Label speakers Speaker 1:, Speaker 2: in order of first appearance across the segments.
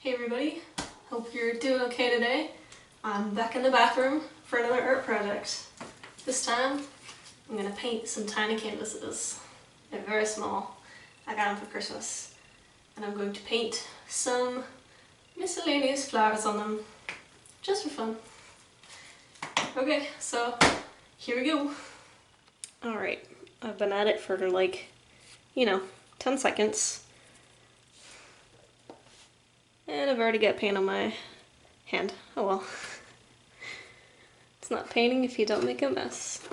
Speaker 1: Hey everybody, hope you're doing okay today. I'm back in the bathroom for another art project. This time, I'm gonna paint some tiny canvases. They're very small. I got them for Christmas. And I'm going to paint some miscellaneous flowers on them, just for fun. Okay, so here we go. Alright, I've been at it for 10 seconds. And I've already got paint on my hand. Oh well. It's not painting if you don't make a mess.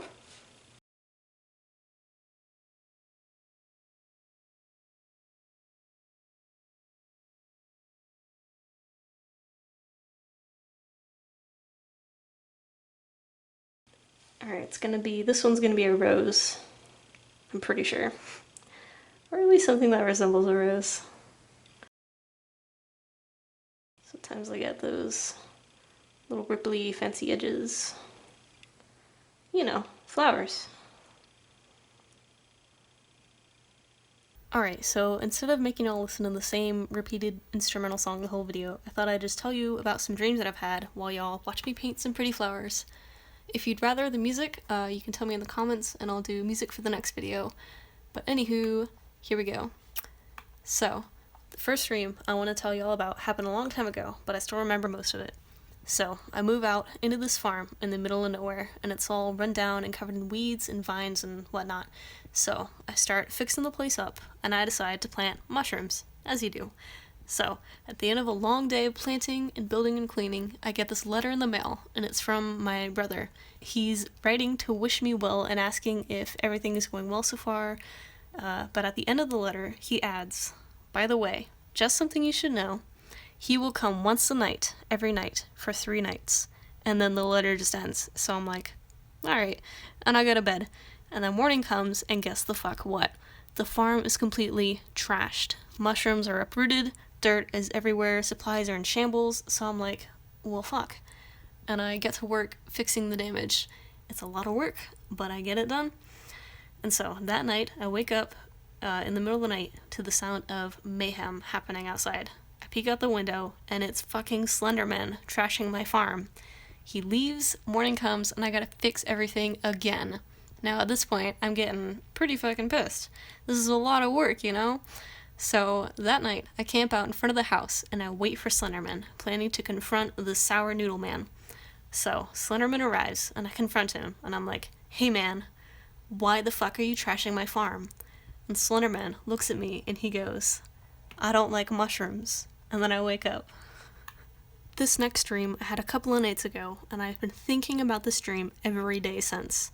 Speaker 1: Alright, this one's gonna be a rose. I'm pretty sure. Or at least something that resembles a rose. Sometimes I get those little ripply, fancy edges. You know, flowers. Alright, so instead of making you all listen to the same repeated instrumental song the whole video, I thought I'd just tell you about some dreams that I've had while y'all watch me paint some pretty flowers. If you'd rather the music, you can tell me in the comments and I'll do music for the next video. But anywho, here we go. So, the first dream I want to tell you all about happened a long time ago, but I still remember most of it. So, I move out into this farm in the middle of nowhere, and it's all run down and covered in weeds and vines and whatnot. So, I start fixing the place up, and I decide to plant mushrooms, as you do. So, at the end of a long day of planting and building and cleaning, I get this letter in the mail, and it's from my brother. He's writing to wish me well and asking if everything is going well so far, but at the end of the letter, he adds, "By the way, just something you should know, he will come once a night, every night, for 3 nights." And then the letter just ends, so I'm like, alright, and I go to bed. And then morning comes, and guess the fuck what? The farm is completely trashed. Mushrooms are uprooted, dirt is everywhere, supplies are in shambles, so I'm like, well fuck. And I get to work fixing the damage. It's a lot of work, but I get it done. And so that night, I wake up in the middle of the night to the sound of mayhem happening outside. I peek out the window, and it's fucking Slenderman trashing my farm. He leaves, morning comes, and I gotta fix everything again. Now at this point, I'm getting pretty fucking pissed. This is a lot of work, you know? So that night, I camp out in front of the house, and I wait for Slenderman, planning to confront the sour noodle man. So Slenderman arrives, and I confront him, and I'm like, "Hey man, why the fuck are you trashing my farm?" And Slenderman looks at me, and he goes, "I don't like mushrooms." And then I wake up. This next dream I had a couple of nights ago, and I've been thinking about this dream every day since.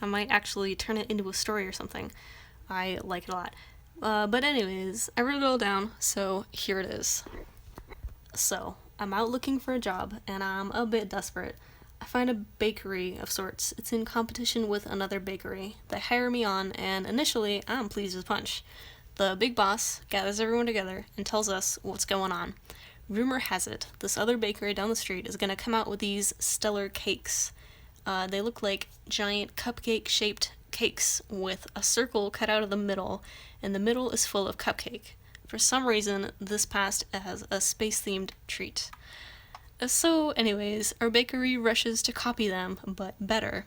Speaker 1: I might actually turn it into a story or something. I like it a lot. But anyways, I wrote it all down, so here it is. So, I'm out looking for a job, and I'm a bit desperate. I find a bakery of sorts. It's in competition with another bakery. They hire me on, and initially, I'm pleased as punch. The big boss gathers everyone together and tells us what's going on. Rumor has it, this other bakery down the street is gonna come out with these stellar cakes. They look like giant cupcake-shaped cakes with a circle cut out of the middle, and the middle is full of cupcake. For some reason, this passed as a space-themed treat. So anyways, our bakery rushes to copy them, but better.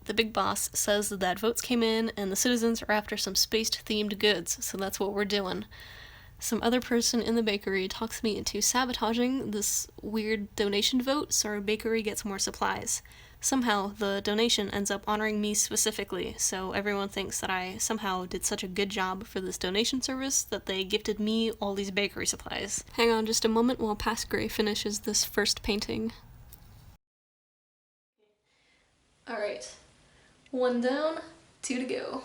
Speaker 1: The big boss says that votes came in and the citizens are after some space-themed goods, so that's what we're doing. Some other person in the bakery talks me into sabotaging this weird donation vote so our bakery gets more supplies. Somehow, the donation ends up honoring me specifically, so everyone thinks that I somehow did such a good job for this donation service that they gifted me all these bakery supplies. Hang on just a moment while Past Gray finishes this first painting. Alright. 1 down, 2 to go.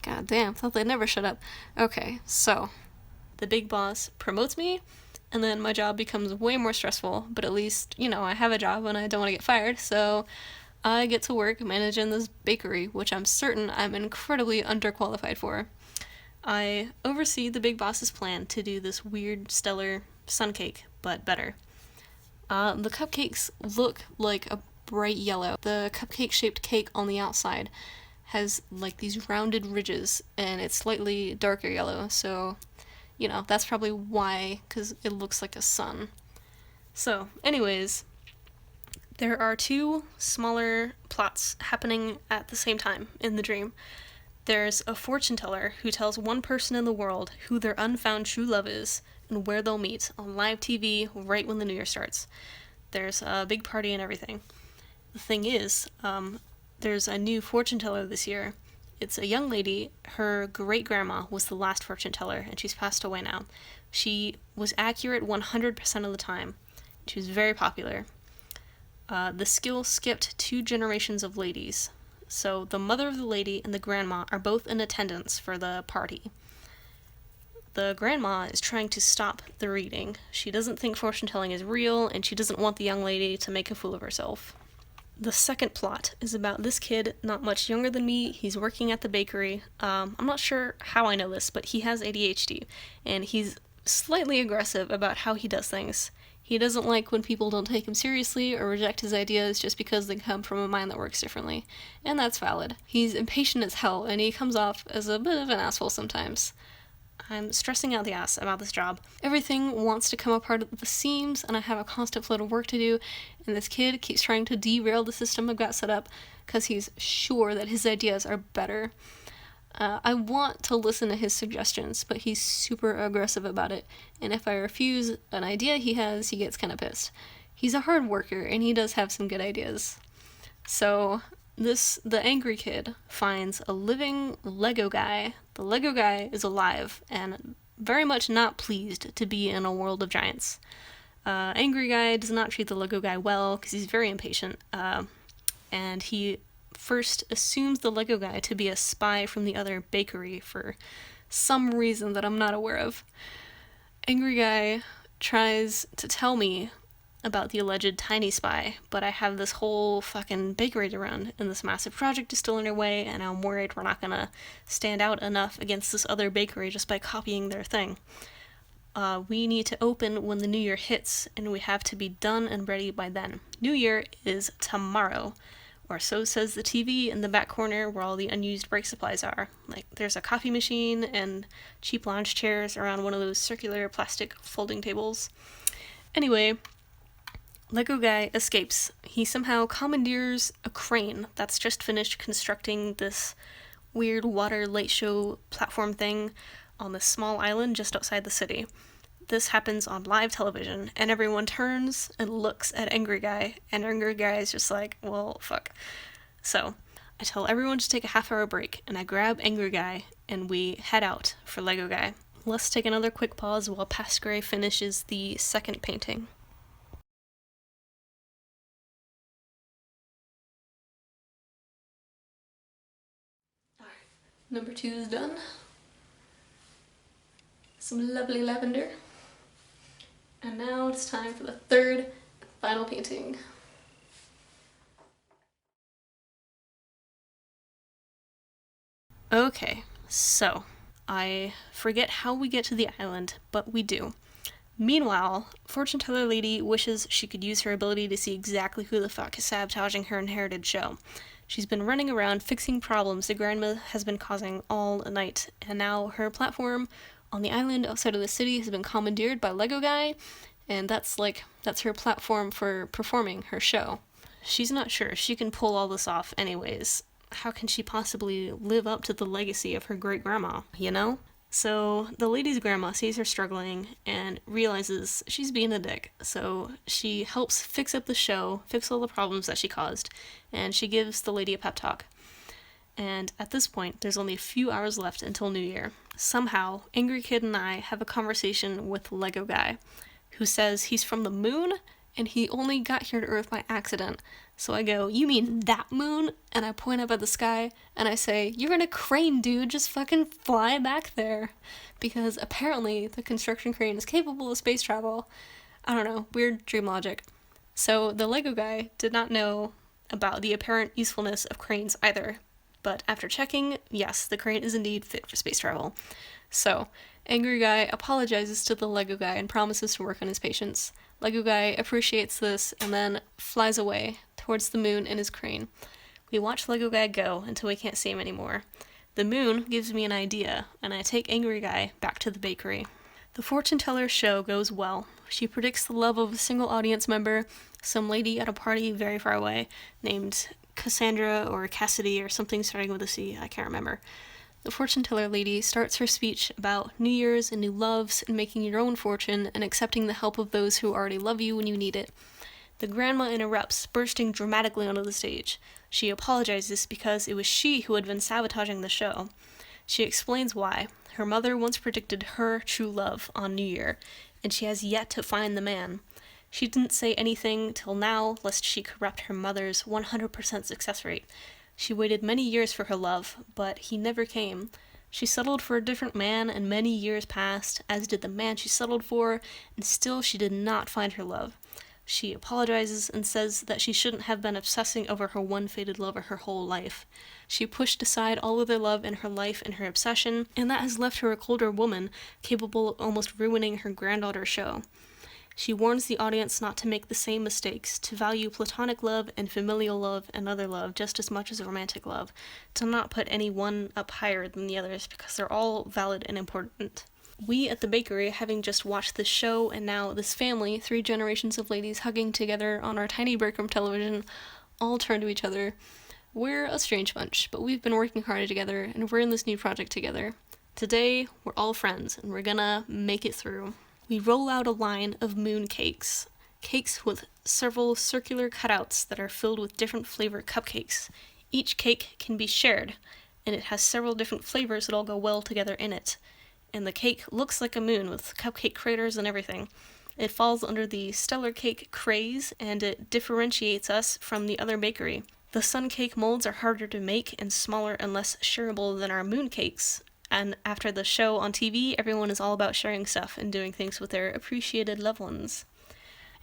Speaker 1: God damn, thought they'd never shut up. Okay, so the big boss promotes me, and then my job becomes way more stressful, but at least, I have a job and I don't want to get fired, so I get to work managing this bakery, which I'm certain I'm incredibly underqualified for. I oversee the big boss's plan to do this weird, stellar sun cake, but better. The cupcakes look like a bright yellow. The cupcake-shaped cake on the outside has like these rounded ridges, and it's slightly darker yellow, so you know, that's probably why, because it looks like a sun. So, anyways, there are two smaller plots happening at the same time in the dream. There's a fortune teller who tells one person in the world who their unfound true love is and where they'll meet on live TV right when the new year starts. There's a big party and everything. The thing is, there's a new fortune teller this year. It's a young lady. Her great-grandma was the last fortune teller, and she's passed away now. She was accurate 100% of the time. She was very popular. The skill skipped 2 generations of ladies. So the mother of the lady and the grandma are both in attendance for the party. The grandma is trying to stop the reading. She doesn't think fortune telling is real, and she doesn't want the young lady to make a fool of herself. The second plot is about this kid, not much younger than me. He's working at the bakery. I'm not sure how I know this, but he has ADHD, and he's slightly aggressive about how he does things. He doesn't like when people don't take him seriously or reject his ideas just because they come from a mind that works differently, and that's valid. He's impatient as hell, and he comes off as a bit of an asshole sometimes. I'm stressing out the ass about this job. Everything wants to come apart at the seams, and I have a constant flood of work to do, and this kid keeps trying to derail the system I've got set up because he's sure that his ideas are better. I want to listen to his suggestions, but he's super aggressive about it, and if I refuse an idea he has, he gets kind of pissed. He's a hard worker, and he does have some good ideas. So the angry kid finds a living Lego guy. The Lego guy is alive and very much not pleased to be in a world of giants. Angry guy does not treat the Lego guy well because he's very impatient, and he first assumes the Lego guy to be a spy from the other bakery for some reason that I'm not aware of. Angry guy tries to tell me about the alleged tiny spy, but I have this whole fucking bakery to run, and this massive project is still underway, and I'm worried we're not gonna stand out enough against this other bakery just by copying their thing. We need to open when the new year hits, and we have to be done and ready by then. New year is tomorrow, or so says the TV in the back corner where all the unused break supplies are. Like, there's a coffee machine and cheap lounge chairs around one of those circular plastic folding tables. Anyway, Lego guy escapes. He somehow commandeers a crane that's just finished constructing this weird water light show platform thing on this small island just outside the city. This happens on live television, and everyone turns and looks at Angry Guy, and Angry Guy is just like, well, fuck. So, I tell everyone to take a half-hour break, and I grab Angry Guy, and we head out for Lego Guy. Let's take another quick pause while Past Gray finishes the second painting. Alright, number 2 is done. Some lovely lavender. And now it's time for the third and final painting. Okay, so I forget how we get to the island, but we do. Meanwhile, fortune teller lady wishes she could use her ability to see exactly who the fuck is sabotaging her inherited show. She's been running around fixing problems the grandma has been causing all night, and now her platform on the island outside of the city has been commandeered by Lego Guy, and that's her platform for performing her show. She's not sure she can pull all this off anyways. How can she possibly live up to the legacy of her great-grandma, you know? So the lady's grandma sees her struggling and realizes she's being a dick. So she helps fix up the show, fix all the problems that she caused, and she gives the lady a pep talk. And at this point, there's only a few hours left until New Year. Somehow, Angry Kid and I have a conversation with Lego Guy, who says he's from the moon and he only got here to Earth by accident. So I go, you mean that moon? And I point up at the sky and I say, you're in a crane, dude, just fucking fly back there. Because apparently the construction crane is capable of space travel. I don't know, weird dream logic. So the Lego Guy did not know about the apparent usefulness of cranes either. But after checking, yes, the crane is indeed fit for space travel. So, Angry Guy apologizes to the Lego Guy and promises to work on his patience. Lego Guy appreciates this and then flies away towards the moon in his crane. We watch Lego Guy go until we can't see him anymore. The moon gives me an idea, and I take Angry Guy back to the bakery. The fortune teller show goes well. She predicts the love of a single audience member, some lady at a party very far away, named Cassandra or Cassidy or something starting with a C, I can't remember. The fortune teller lady starts her speech about New Year's and new loves and making your own fortune and accepting the help of those who already love you when you need it. The grandma interrupts, bursting dramatically onto the stage. She apologizes because it was she who had been sabotaging the show. She explains why. Her mother once predicted her true love on New Year, and she has yet to find the man. She didn't say anything till now, lest she corrupt her mother's 100% success rate. She waited many years for her love, but he never came. She settled for a different man, and many years passed, as did the man she settled for, and still she did not find her love. She apologizes and says that she shouldn't have been obsessing over her one fated lover her whole life. She pushed aside all other love in her life in her obsession, and that has left her a colder woman, capable of almost ruining her granddaughter's show. She warns the audience not to make the same mistakes, to value platonic love and familial love and other love just as much as romantic love, to not put any one up higher than the others because they're all valid and important. We at the bakery, having just watched this show and now this family, 3 generations of ladies hugging together on our tiny breakroom television, all turn to each other. We're a strange bunch, but we've been working hard together and we're in this new project together. Today, we're all friends and we're gonna make it through. We roll out a line of moon cakes. Cakes with several circular cutouts that are filled with different flavored cupcakes. Each cake can be shared, and it has several different flavors that all go well together in it. And the cake looks like a moon with cupcake craters and everything. It falls under the stellar cake craze, and it differentiates us from the other bakery. The sun cake molds are harder to make and smaller and less shareable than our moon cakes. And after the show on TV, everyone is all about sharing stuff and doing things with their appreciated loved ones.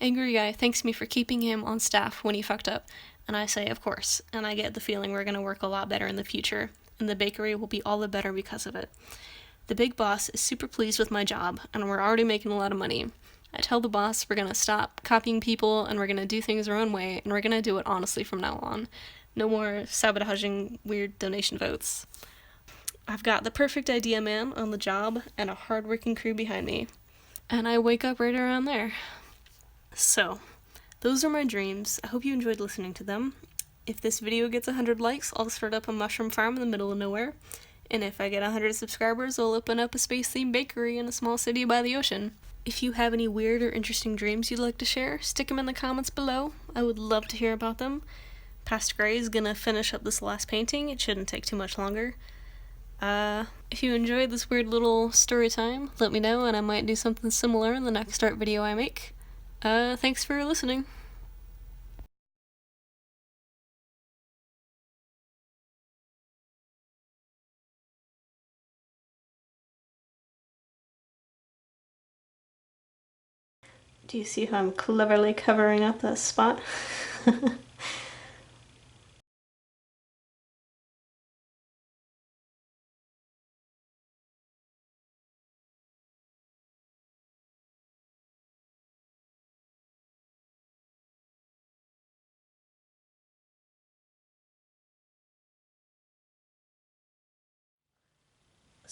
Speaker 1: Angry Guy thanks me for keeping him on staff when he fucked up, and I say, of course, and I get the feeling we're going to work a lot better in the future, and the bakery will be all the better because of it. The big boss is super pleased with my job, and we're already making a lot of money. I tell the boss we're going to stop copying people, and we're going to do things our own way, and we're going to do it honestly from now on. No more sabotaging weird donation votes. I've got the perfect idea man on the job and a hard-working crew behind me. And I wake up right around there. So, those are my dreams. I hope you enjoyed listening to them. If this video gets 100 likes, I'll start up a mushroom farm in the middle of nowhere. And if I get 100 subscribers, I'll open up a space-themed bakery in a small city by the ocean. If you have any weird or interesting dreams you'd like to share, stick them in the comments below. I would love to hear about them. Pastor Gray is gonna finish up this last painting. It shouldn't take too much longer. If you enjoyed this weird little story time, let me know and I might do something similar in the next art video I make. Thanks for listening. Do you see how I'm cleverly covering up that spot?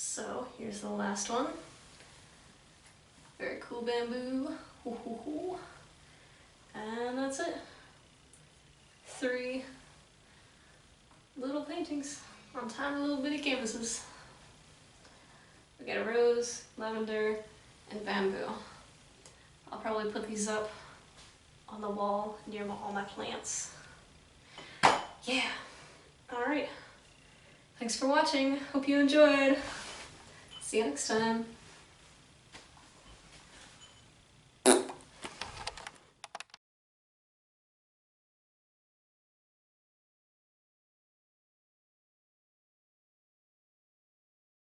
Speaker 1: So, here's the last one. Very cool bamboo. Hoo, hoo, hoo. And that's it. 3 little paintings on tiny little bitty canvases. We got a rose, lavender, and bamboo. I'll probably put these up on the wall near all my plants. Yeah. Alright. Thanks for watching. Hope you enjoyed. See you next time.